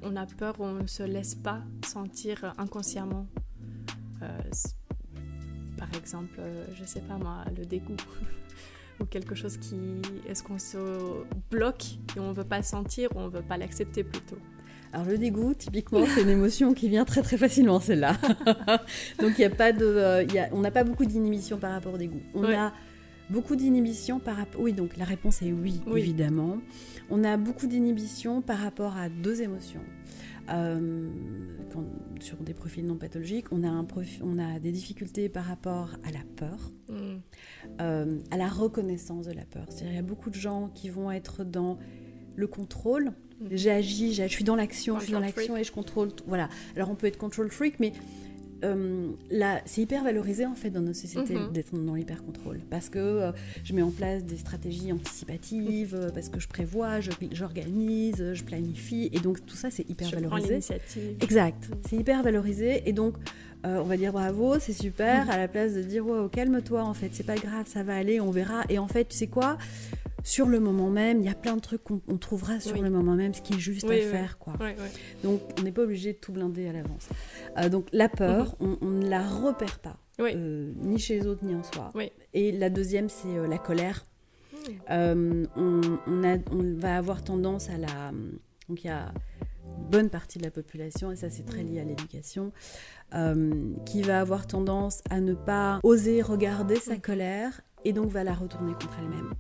on a peur, on ne se laisse pas sentir inconsciemment. Par exemple, je sais pas moi, le dégoût ou quelque chose est-ce qu'on se bloque et on veut pas le sentir ou on veut pas l'accepter plutôt. Alors le dégoût, typiquement, c'est une émotion qui vient très très facilement, celle-là. Donc il y a pas on n'a pas beaucoup d'inhibition par rapport au dégoût. On a beaucoup d'inhibition par rapport... Oui, donc la réponse est oui, évidemment. On a beaucoup d'inhibition par rapport à deux émotions. Sur des profils non pathologiques, on a des difficultés par rapport à la peur, à la reconnaissance de la peur. C'est-à-dire il y a beaucoup de gens qui vont être dans le contrôle. J'agis, je suis dans l'action, et je contrôle. Voilà. Alors on peut être control freak, mais là, c'est hyper valorisé en fait dans notre société d'être dans l'hyper-contrôle, parce que je mets en place des stratégies anticipatives, parce que je prévois, j'organise, je planifie, et donc tout ça c'est hyper valorisé. Prends l'initiative. Exact, c'est hyper valorisé, et donc on va dire bravo, c'est super, à la place de dire wow, calme-toi en fait, c'est pas grave, ça va aller, on verra, et en fait tu sais quoi, sur le moment même, il y a plein de trucs qu'on trouvera sur le moment même, ce qui est juste à faire, quoi. Donc, on n'est pas obligé de tout blinder à l'avance. Donc, la peur, on ne la repère pas, ni chez les autres, ni en soi. Et la deuxième, c'est la colère. On va avoir tendance à la... Donc, il y a une bonne partie de la population, et ça, c'est très lié à l'éducation, qui va avoir tendance à ne pas oser regarder sa colère, et donc va la retourner contre elle-même.